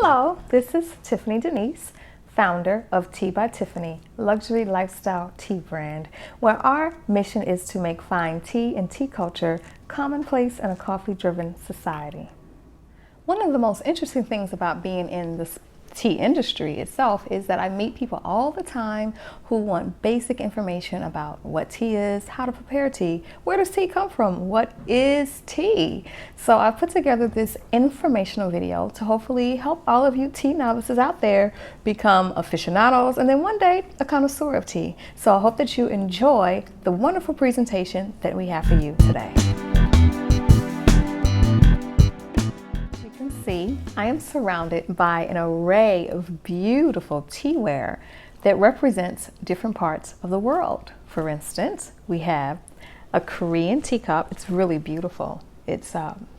Hello, this is Tiffany Denise, founder of Tea by Tiffany, luxury lifestyle tea brand, where our mission is to make fine tea and tea culture commonplace in a coffee-driven society. One of the most interesting things about being in this tea industry itself is that I meet people all the time who want basic information about what tea is, how to prepare tea, where does tea come from, what is tea. So I put together this informational video to hopefully help all of you tea novices out there become aficionados and then one day a connoisseur of tea. So I hope that you enjoy the wonderful presentation that we have for you today. See, I am surrounded by an array of beautiful teaware that represents different parts of the world. For instance, we have a Korean teacup. It's really beautiful. It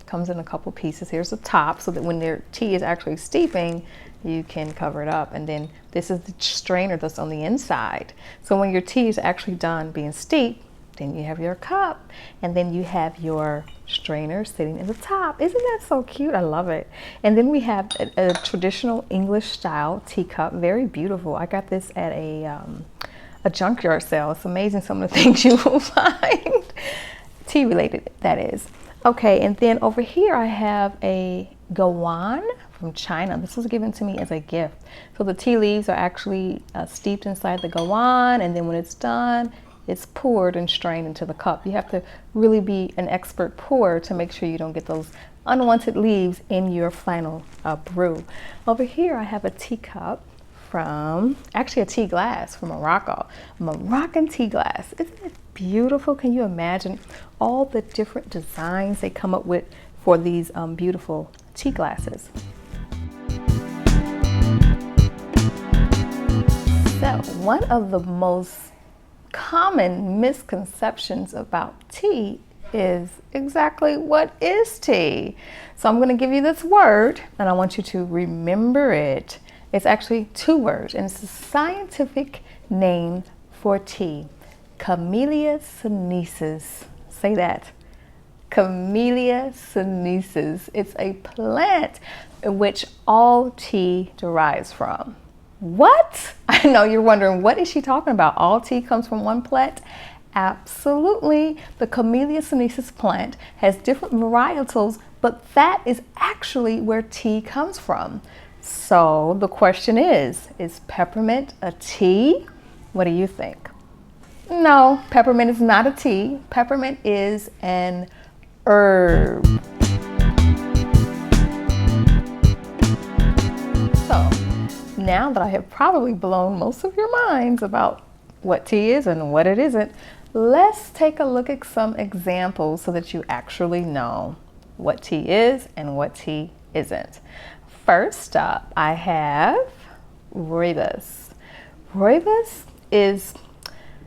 comes in a couple pieces. Here's the top so that when their tea is actually steeping, you can cover it up. And then this is the strainer that's on the inside. So when your tea is actually done being steeped, then you have your cup, and then you have your strainer sitting in the top. Isn't that so cute? I love it. And then we have a traditional English style teacup, very beautiful. I got this at a junkyard sale. It's amazing some of the things you will find, tea related, that is. Okay, and then over here I have a gawan from China. This was given to me as a gift. So the tea leaves are actually steeped inside the gawan, and then when it's done, it's poured and strained into the cup. You have to really be an expert pourer to make sure you don't get those unwanted leaves in your final brew. Over here I have a teacup from, actually a tea glass from Morocco. Moroccan tea glass. Isn't it beautiful? Can you imagine all the different designs they come up with for these beautiful tea glasses? So one of the most common misconceptions about tea is exactly what is tea. So I'm going to give you this word and I want you to remember it. It's actually two words and it's a scientific name for tea. Camellia sinensis. Say that. Camellia sinensis. It's a plant in which all tea derives from. What? I know you're wondering, what is she talking about? All tea comes from one plant? Absolutely. The Camellia sinensis plant has different varietals, but that is actually where tea comes from. So the question is peppermint a tea? What do you think? No, peppermint is not a tea. Peppermint is an herb. Now that I have probably blown most of your minds about what tea is and what it isn't, let's take a look at some examples so that you actually know what tea is and what tea isn't. First up, I have rooibos. Rooibos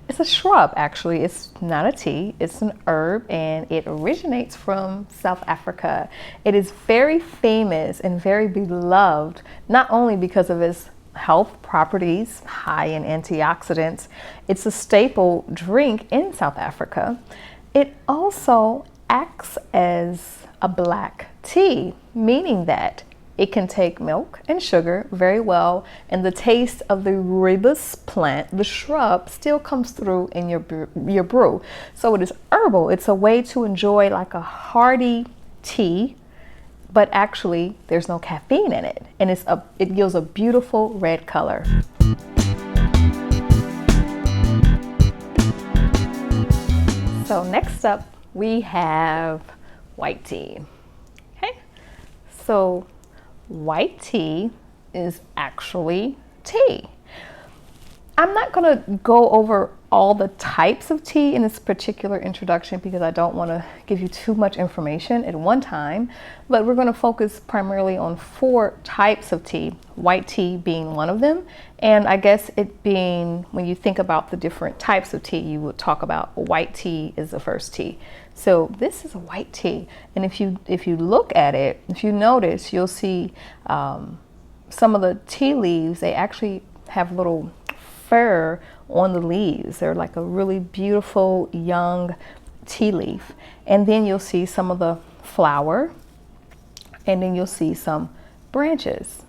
it's a shrub, actually. It's not a tea, it's an herb, and it originates from South Africa. It is very famous and very beloved, not only because of its health properties, high in antioxidants. It's a staple drink in South Africa. It also acts as a black tea, meaning that it can take milk and sugar very well, and the taste of the rooibos plant, the shrub, still comes through in your brew. So it is herbal. It's a way to enjoy like a hearty tea, but actually there's no caffeine in it, and it gives a beautiful red color. So next up we have white tea. Okay, so white tea is actually tea. I'm not going to go over all the types of tea in this particular introduction because I don't want to give you too much information at one time, but we're going to focus primarily on 4 types of tea, white tea being one of them. And I guess it being, when you think about the different types of tea, you would talk about white tea is the first tea. So this is a white tea, and if you look at it, if you notice, you'll see some of the tea leaves, they actually have little fur on the leaves. They're like a really beautiful young tea leaf. And then you'll see some of the flower, and then you'll see some branches.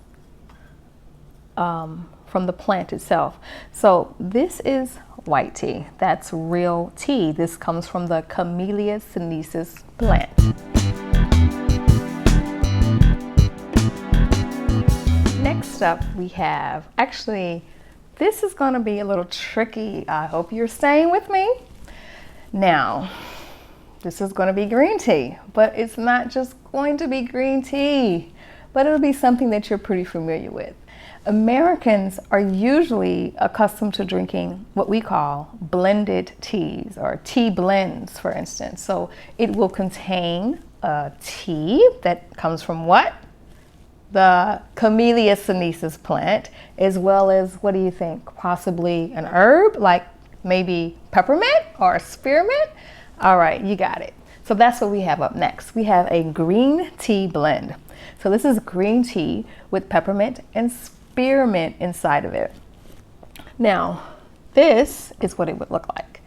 from the plant itself. So this is white tea. That's real tea. This comes from the Camellia sinensis plant. Next up we have, actually, this is going to be a little tricky. I hope you're staying with me. Now, this is going to be green tea, but it's not just going to be green tea, but it'll be something that you're pretty familiar with. Americans are usually accustomed to drinking what we call blended teas or tea blends, for instance. So it will contain a tea that comes from what? The Camellia sinensis plant, as well as, what do you think? Possibly an herb like maybe peppermint or spearmint? All right, you got it. So that's what we have up next. We have a green tea blend. So this is green tea with peppermint and spearmint inside of it. Now, this is what it would look like.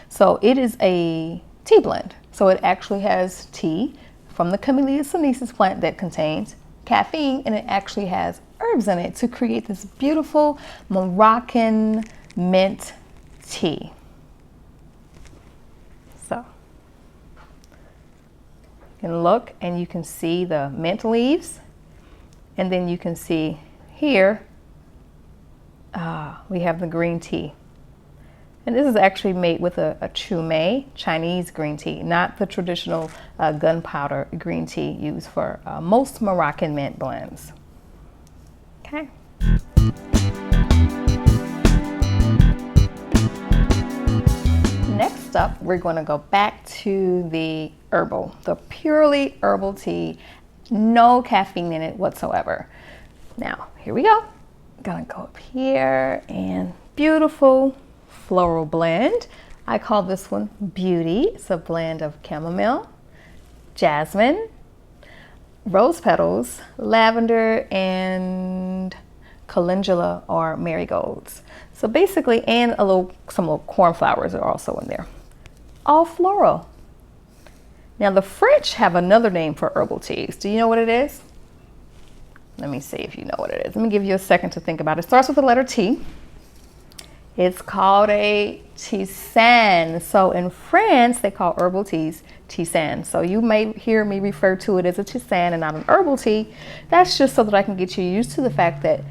So it is a tea blend. So it actually has tea from the Camellia sinensis plant that contains caffeine, and it actually has herbs in it to create this beautiful Moroccan mint tea. So you can look and you can see the mint leaves, and then you can see here we have the green tea. And this is actually made with a Chumé Chinese green tea, not the traditional gunpowder green tea used for most Moroccan mint blends. Okay. Next up, we're going to go back to the herbal, the purely herbal tea, no caffeine in it whatsoever. Now, here we go. Gonna go up here, and beautiful floral blend. I call this one Beauty. It's a blend of chamomile, jasmine, rose petals, lavender, and calendula or marigolds. So basically, and some little cornflowers are also in there. All floral. Now the French have another name for herbal teas. Do you know what it is? Let me see if you know what it is. Let me give you a second to think about it. It starts with the letter T. It's called a tisane. So in France, they call herbal teas tisane. So you may hear me refer to it as a tisane and not an herbal tea. That's just so that I can get you used to the fact that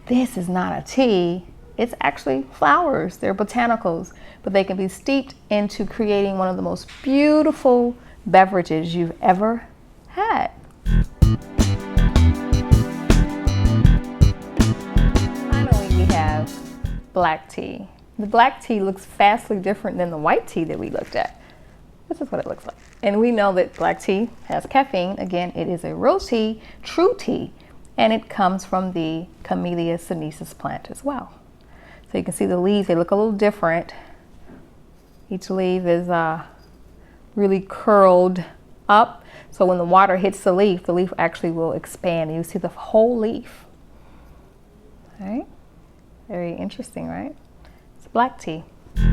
this is not a tea. It's actually flowers. They're botanicals, but they can be steeped into creating one of the most beautiful beverages you've ever had. Finally, we have black tea. The black tea looks vastly different than the white tea that we looked at. This is what it looks like. And we know that black tea has caffeine. Again, it is a real tea, true tea, and it comes from the Camellia sinensis plant as well. So you can see the leaves, they look a little different. Each leaf is really curled up. So when the water hits the leaf actually will expand and you see the whole leaf. All right? Very interesting, right? It's black tea. So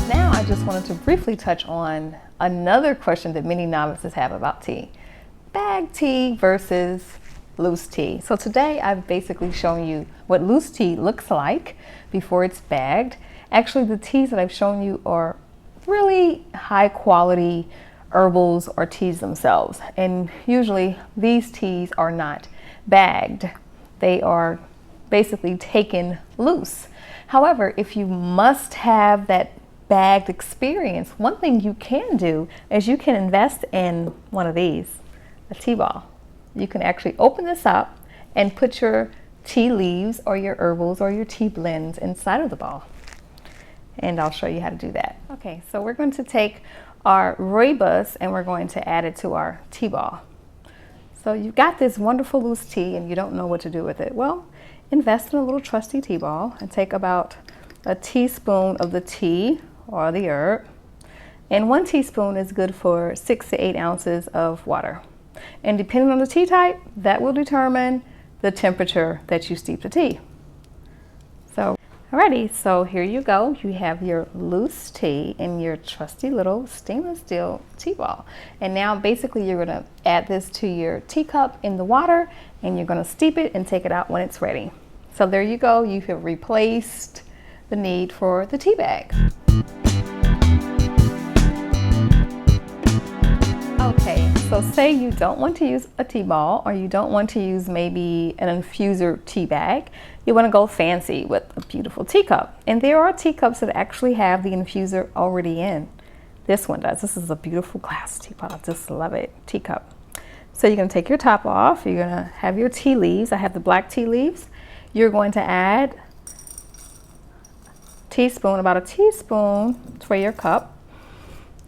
now I just wanted to briefly touch on another question that many novices have about tea. Bag tea versus loose tea. So today I've basically shown you what loose tea looks like before it's bagged. Actually, the teas that I've shown you are really high quality herbals or teas themselves. And usually these teas are not bagged. They are basically taken loose. However, if you must have that bagged experience, one thing you can do is you can invest in one of these, a tea ball. You can actually open this up and put your tea leaves or your herbals or your tea blends inside of the ball. And I'll show you how to do that. Okay, so we're going to take our rooibos and we're going to add it to our tea ball. So you've got this wonderful loose tea and you don't know what to do with it. Well, invest in a little trusty tea ball and take about a teaspoon of the tea or the herb. And 1 teaspoon is good for 6 to 8 ounces of water. And depending on the tea type, that will determine the temperature that you steep the tea. So, Alrighty, so here you go. You have your loose tea in your trusty little stainless steel tea ball. And now basically you're gonna add this to your teacup in the water and you're gonna steep it and take it out when it's ready. So there you go, you have replaced the need for the tea bag. Okay, so say you don't want to use a tea ball or you don't want to use maybe an infuser tea bag. You want to go fancy with a beautiful teacup. And there are teacups that actually have the infuser already in. This one does. This is a beautiful glass teapot. I just love it. Teacup. So you're going to take your top off. You're going to have your tea leaves. I have the black tea leaves. You're going to add about a teaspoon for your cup.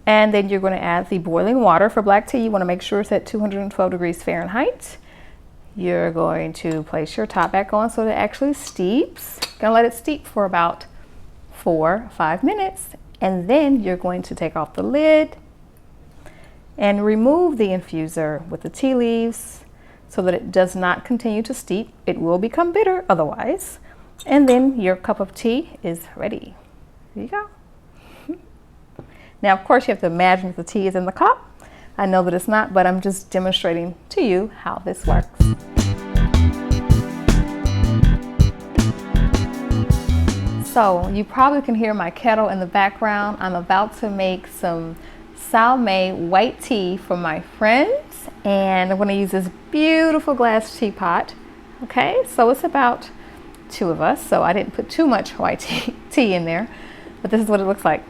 And then you're going to add the boiling water. For black tea, you want to make sure it's at 212 degrees Fahrenheit. You're going to place your top back on so that it actually steeps. Gonna let it steep for about 4 or 5 minutes. And then you're going to take off the lid and remove the infuser with the tea leaves so that it does not continue to steep. It will become bitter otherwise. And then your cup of tea is ready. Here you go. Now, of course, you have to imagine that the tea is in the cup. I know that it's not, but I'm just demonstrating to you how this works. So you probably can hear my kettle in the background. I'm about to make some Salmei white tea for my friends, and I'm going to use this beautiful glass teapot. Okay, so it's about 2 of us, so I didn't put too much white tea in there, but this is what it looks like.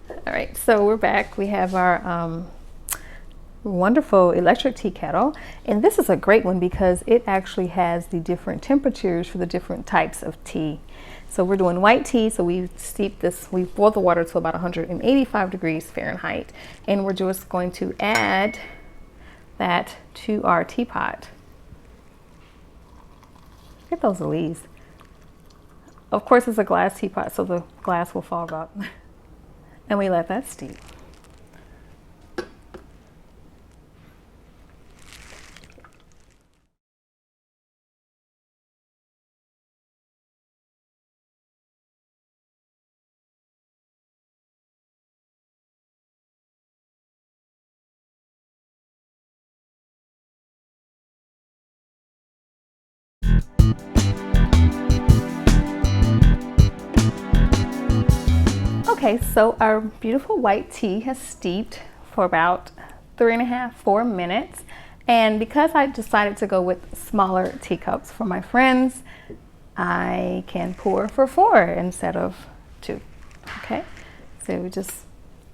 All right, so we're back. We have our wonderful electric tea kettle, and this is a great one because it actually has the different temperatures for the different types of tea. So we're doing white tea, so we boil the water to about 185 degrees Fahrenheit, and we're just going to add that to our teapot. Look at those leaves. Of course, it's a glass teapot, so the glass will fall out. And we let that steep. Okay, so our beautiful white tea has steeped for about 3.5 to 4 minutes. And because I decided to go with smaller teacups for my friends, I can pour for 4 instead of 2. Okay, so we just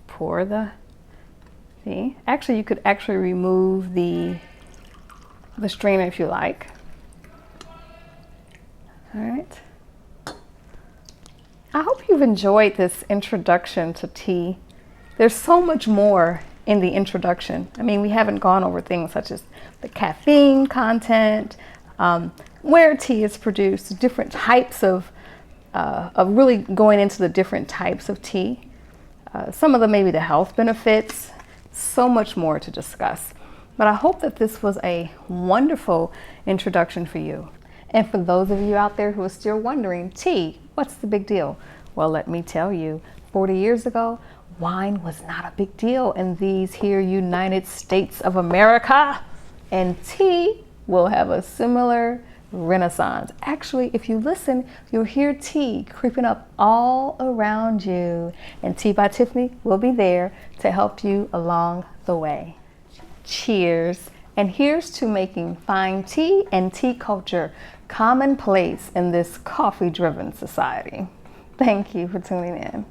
pour the tea. Actually, you could actually remove the strainer if you like. All right. I hope you've enjoyed this introduction to tea. There's so much more in the introduction. I mean, we haven't gone over things such as the caffeine content, where tea is produced, different types of really going into the different types of tea. Some of them maybe the health benefits, so much more to discuss. But I hope that this was a wonderful introduction for you. And for those of you out there who are still wondering, tea, what's the big deal? Well, let me tell you, 40 years ago, wine was not a big deal in these here United States of America. And tea will have a similar renaissance. Actually, if you listen, you'll hear tea creeping up all around you. And Tea by Tiffany will be there to help you along the way. Cheers. And here's to making fine tea and tea culture commonplace in this coffee-driven society. Thank you for tuning in.